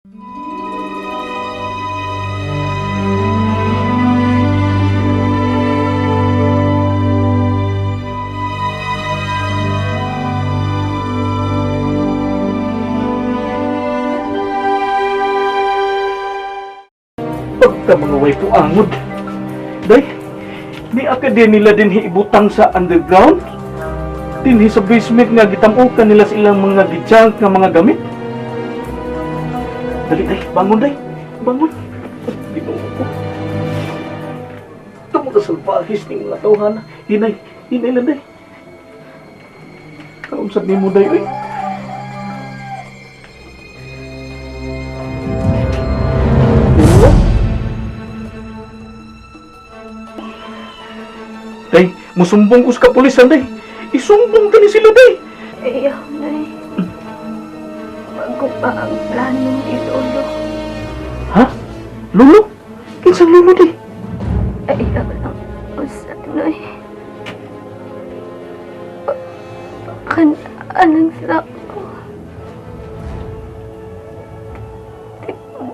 Pagka mga way po angod. Day, di akadya nila din hiibutang sa underground. Dinhi sa basement nga gitamukan nila sa ilang mga gijunk nga mga gamit. Dali day, bangon day. Bangon. Ginoo ko. Ito mga salvahis ng mga tawhana. Hinay lang day. Kaunsan ni mo day, oy. Day, musumbong ko sa kapulisan, day. Isumbong ka ni sila, day. Ayaw, Nay. Bago pa ang plano ni Lolo. Ha? Lolo? Kinsang lolo, day? Ayaw lang usap, Nay. Anong sa ako?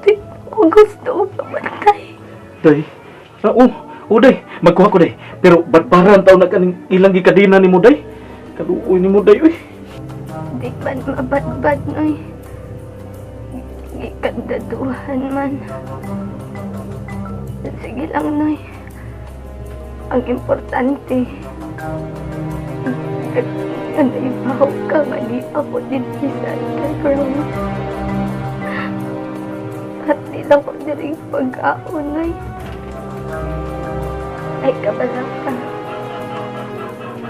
Di ko gusto mamatay. Day, oo, day. Magkuha ko, day. Pero ba't parang taon na kaning ilang gikadina ni mo, day? Kaluoy ni mo, day, uy. Di man mabadbad, Nay. Gikandaduhan man. Sige lang, Nay. Ang importante, naibaw ka, mali ako din sa underground. At di lang ko din pag-aon, Nay. Ay, kabala ka.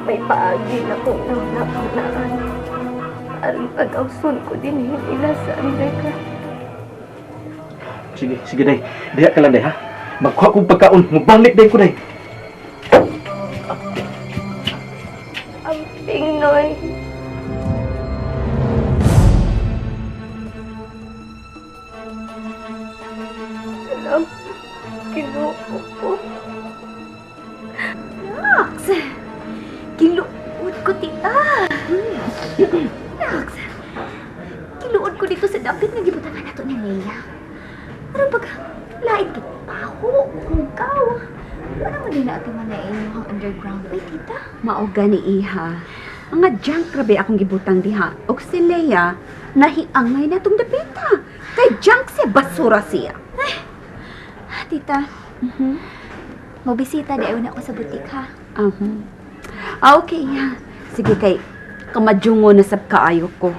May paagi na kong naunaan. Aring pag-awson ko din nila sa underground. Sige, day. Diha ka lang, day, ha? Magkuha kong pagkaon. Mabalik, day ko, day. Amping, Noy. Alam, kinuo ko. Nax! Kiluod ko, tita! Nax! Kiluod ko dito sa dapit nga gibutangan nato ni Leia. Pero pag lain kit paho, kung kaw. Wala mo din natin man na inyong underground pa, tita. Maoga ni Iha. Mga junk grabe akong gibutang diha. O si Leia, nahiangay na itong dapita. Kay junk siya, basura siya. Tita, mabisita di ayaw na ako sa butik, ha? Okay, ha. Sige kay, kamadyungo na sab kaayo ko.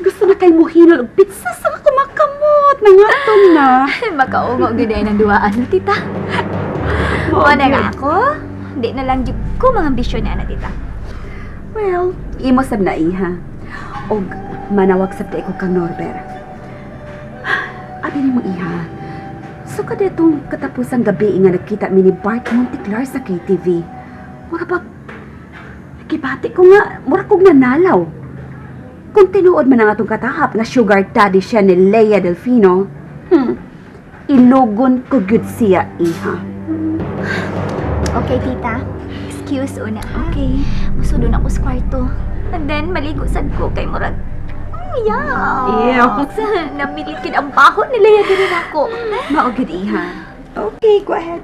Gusto na kay mo hinol og pizza sa kumakamot. Nangatong na. Makaungo gud ng duwaan, no, tita? Wala nga ako. Di na lang gyud ko mga ambisyon na, tita. Well, imo sab na Iha. Og manawag sab ko kang Norbert. Abi ni mo Iha. So kada itong katapusang gabi nga nagkita mi ni Bart Monteclar sa KTV. Mura ba, kibati ko nga, mura kong nanalaw. Kung tinuod man ang atong katahap nga sugar daddy siya ni Leia Delfino, ilugon ko gyud siya, Iha. Okay, tita. Excuse una. Okay. Musudon ako sa kwarto. And then, maligo sad ko kay Murag. Ew. Namilit kin ang baho nila yan din ako. Maugid, Iha. Okay, go ahead.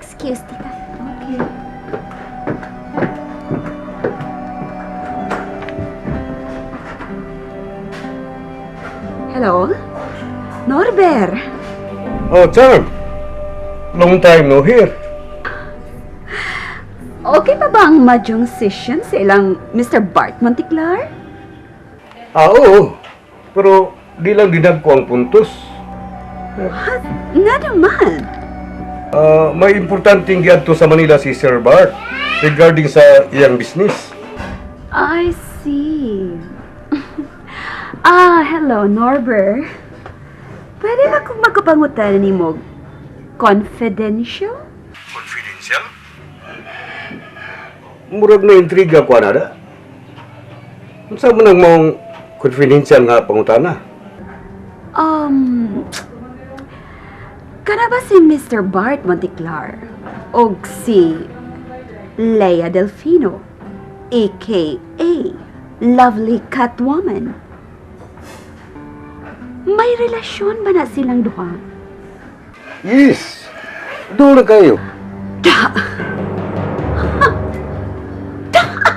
Excuse, tita. Okay. Hello? Norbert! Oh, Charm. Long time no hear. Okay pa ba ang mahjong session sa ilang Mr. Bart Monteclar? Oo. Pero di lang dinag ko ang puntos. What? Nga naman. May importanteng giadto sa Manila si Sir Bart regarding sa iyang business. I see. Hello, Norbert. Pwede ba kung magkapangutan ni mo confidential? Confidential? Murag na intriga ko anada. Unsa man ang mong confidential nga pangutana? Kana ba si Mr. Bart Monteclar o si Leia Delfino, a.k.a. Lovely Catwoman? May relasyon ba na silang duha? Yes. Doon na kayo.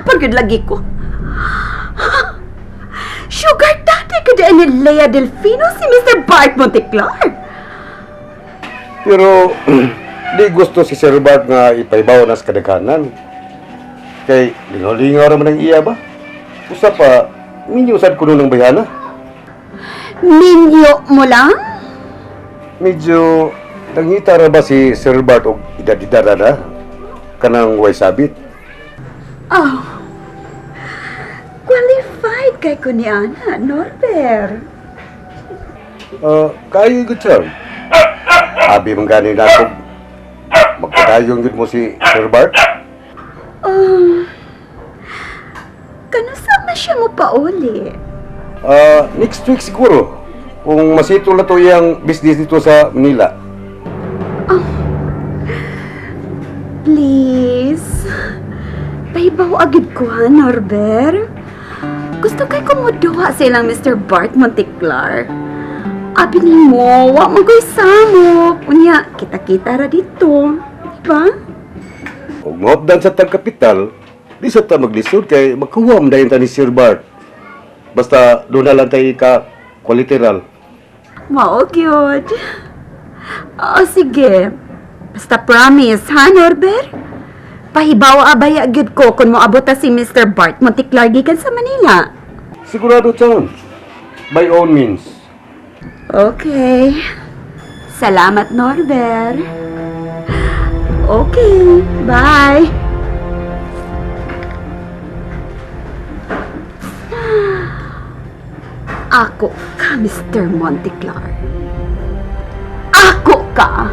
Pagod lagi ko. Sugar daddy ka dyan ni Lea Delfino si Mr. Bart Monteclar. Pero, di gusto si Sir Bart nga ipaibaw na sa kadaghanan. Kay, lingaw-lingaw naman ang iya ba? Usa pa, minyusan ko nun ng bayana. Ninyo mo lang? Medyo, tangita ra ba si Sir Bart o idadidara na? Kanang way sabit. Oh. Qualified kay ko ni Ana, Norbert. Kayo good sir. Abi man gani na ako. Magpatayong yun mo si Sir Bart. Kanusa man siya mo pauli? Next week siguro. Kung masito na to yung business dito sa Manila. Please. Paibaw agad ko ha, Norbert. Gusto kay kumuduwa silang Mr. Bart Monteclar. Abi ni mo, wa mo ko'y samok. Unya, kita-kita ra dito. Diba? Kung maopdan sa tagkapital, di sa ta maglisod kay magkuwam dayon ta ni Sir Bart. Basta doon na lang tayo ka-qualiteral. Mao, good. Oo, sige. Basta promise, ha, Norbert? Pahibaw abay agad ko kung moabota si Mr. Bart Monteclar gikan sa Manila. Sigurado Chan. By all means. Okay. Salamat, Norbert. Okay, bye. Ako ka, Mr. Monteclar. Ako ka!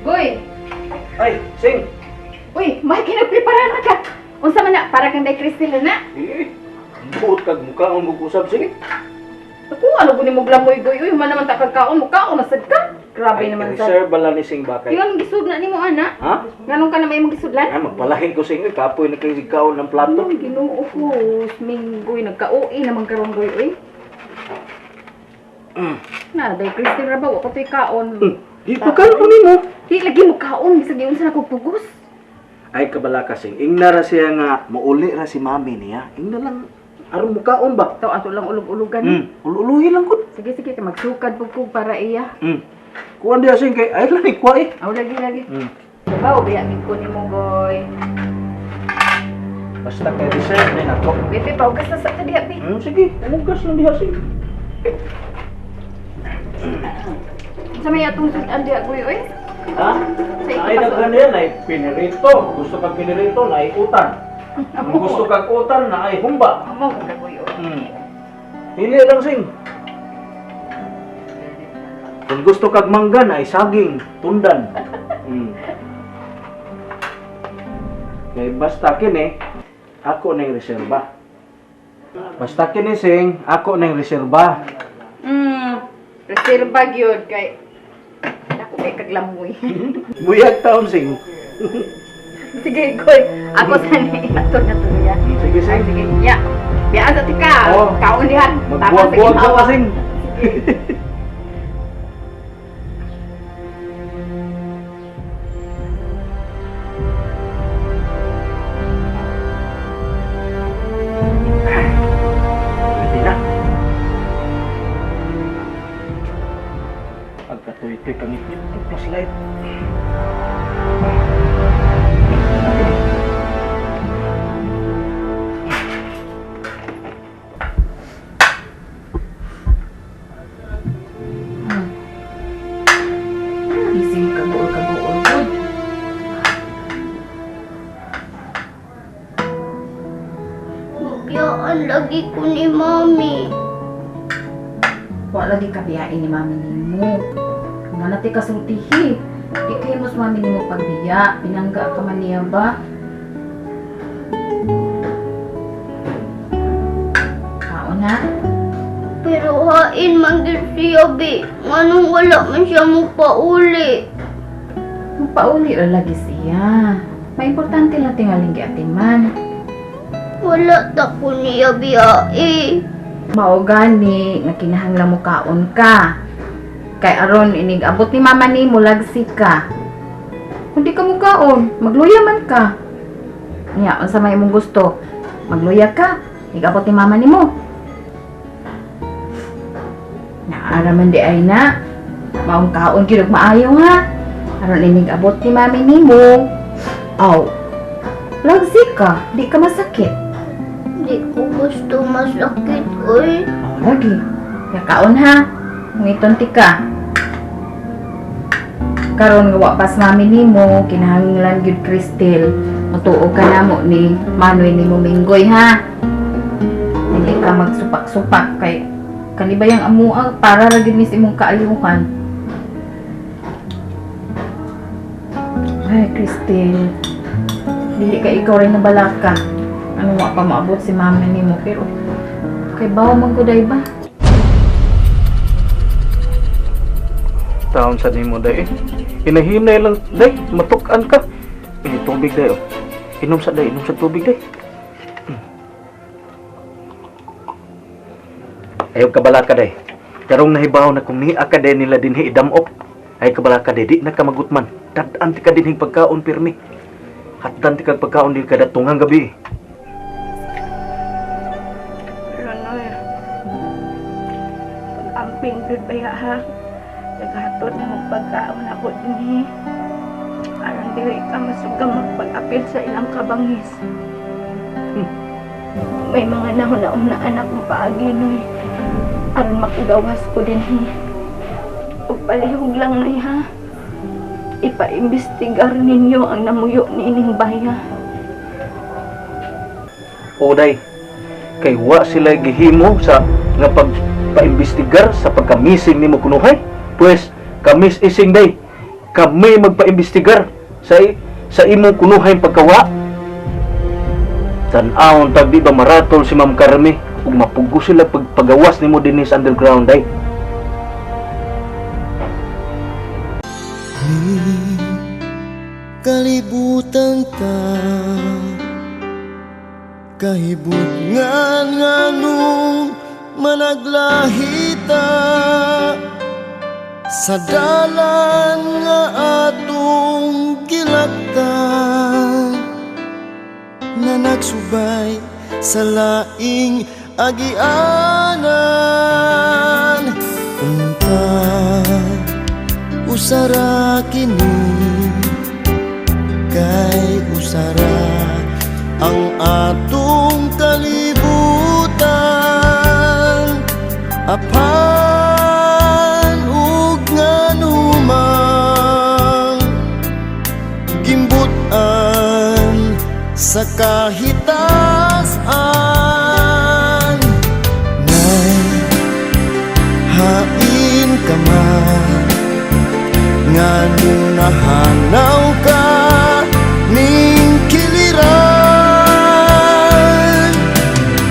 Goy! Ay, Sing! Uy, may kinagprepara na ka. Unsa man na, para kang day Crystal na. Buot kag mukha ang mag-usap, sige. Ako, ano ko ni mo glamoy, Goy? Uy, man naman takagkaon mo, kaon nasad ka. Grabe naman sa... Reserve bala ni Sing Bakay. Yun, gisud na ni mo, ana. Ha? Nganong ka na may magisudlan? Ay, magpalahin ko Sing. Kapoy na kayo ikaw ng plato. Ano, ginoo ko. Minggoy, nagka-OA naman karon Goy, uy. Na, day Crystal ra ba? Wako to'y kaon. Di pa kayo mo. Di, lagi mo kaon. Bisag yun sa nakupugos. Ay, kabala ka Sing. Ingna ra siya nga, mauli ra si mami niya. Ingna lang, aron mo kaon ba? Ito, ato lang ulog-ulogan. Ululuhin lang ko. Sige, sige, magsukad pugpug para iya. Kuhan diya Sing kay, ay lang ikwa eh. Aw, lagi. Diba, ubiyamin ko ni mo, Goy. Basta kay reserve din ako. Bebe, paugas na sa tadiya, Be. Sige, umugas lang diha Sing. Sa may atong sudan diya, Goy, oy. Ha? Ay, daghan yan ay pinirito. Gusto kag pinirito na ay utan. Kung gusto kag utan na ay humba. Amo ka, Goy, oy. Pili lang Sing. Kung gusto kag mangga na ay saging, tundan. Kaya basta kini, ako na yung reserba. Basta kini Sing, ako na yung reserba. Reserva gyud kay ako kay kaglamoy. Buyag taon Sing. Sige, Goy. Ako sa ni ato na to ya. Sige Sing. Sige, ya. Biya sa tika. Oh. Kaon dihan. Magbuwag-buwag ka pa Sing. Hindi na. Pagkatuloy-tuloy kang ngit-ngit, plus light. Ising kabuol good. biyaan lagi ko ni Mami. Wa lagi ka biyain ni mami nimo. Nga nati ka sultihi. Di kayo mas mami nimo pagbiya. Pinangga ka man niya ba? Kaon ha? Pero hain man gid siya, be. Nganong wala man siya mo pauli. Magpauli ra lagi siya. May importante lang tingaling giatiman. Wala ta ko niya biyae. Mao gani nga kinahanglan mo kaon ka. Kay aron inig abot ni mama nimo lagsi ka. Kung di ka mo kaon, magluya man ka. Nya, unsa may imong gusto? Magluya ka, igabot ni mama nimo. Naara man di ay na. Maong kaon gyud og maayo ha. Aron inig abot ni mami nimo. Aw. Lagsi ka, di ka masakit. Di ko gusto masakit, oy. Lagi. Kaya kaon ha. Ngiton ti ka. Karon nga wa pas mami nimo, kinahanglan gyud Cristel. Matuog ka namo ni Manoy nimo Minggoy ha. Dili ka magsupak-supak kay kanibayang amuang para ra gyud mis imong kaayuhan. Ay, Cristel. Dili ka ikaw rin nabalaka. Ano wa pa maabot si mami nimo pero kay bawo man ko day ba? Taon sa nimo day eh. Hinahinay lang day, matukan ka. Tubig day oh. Inom sa day, inom sa tubig day. Ayaw kabalaka day. Karong nahibaw na kung niya ka day nila dinhi idamok. Ay kabalaka day, di na ka magutman. Dadaan ti ka dinhi pagkaon pirmi. Hatdan ti ka pagkaon din kada tungang gabi. Ranoy. Pag-amping gud baya ha. Naghatod na magpagkaon ako dinhi. Aron dili ka masugam magpag-apil sa ilang kabangis. May mga nahuna-una na anak kong paagi noy. Aron makugawas ko dinhi. Ug palihog lang nay ha. Ipaimbestigar ninyo ang namuyo ni ining baya. Oday, kay wa sila gihimo sa nga pagpaimbestigar sa pagkamising nimo kunuhay. Pues kamis ising day, kami magpaimbestigar sa imong kunuhay pagkawa. Tan-awon tag di ba maratol si Ma'am Carmi ug mapugo sila pagpagawas nimo dinhi sa underground day. Kalibutan ta kahibut nganong managlahita sa dalan nga atong gilaktan na nagsubay sa laing agianan. Unta usara kini kay usara ang atong kalibutan. Apan ug nganumang gimbutan sa kahitasan, nay hain ka man ngano nahanaw ka ning kiliran.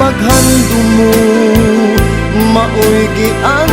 Paghandom mo maoy gian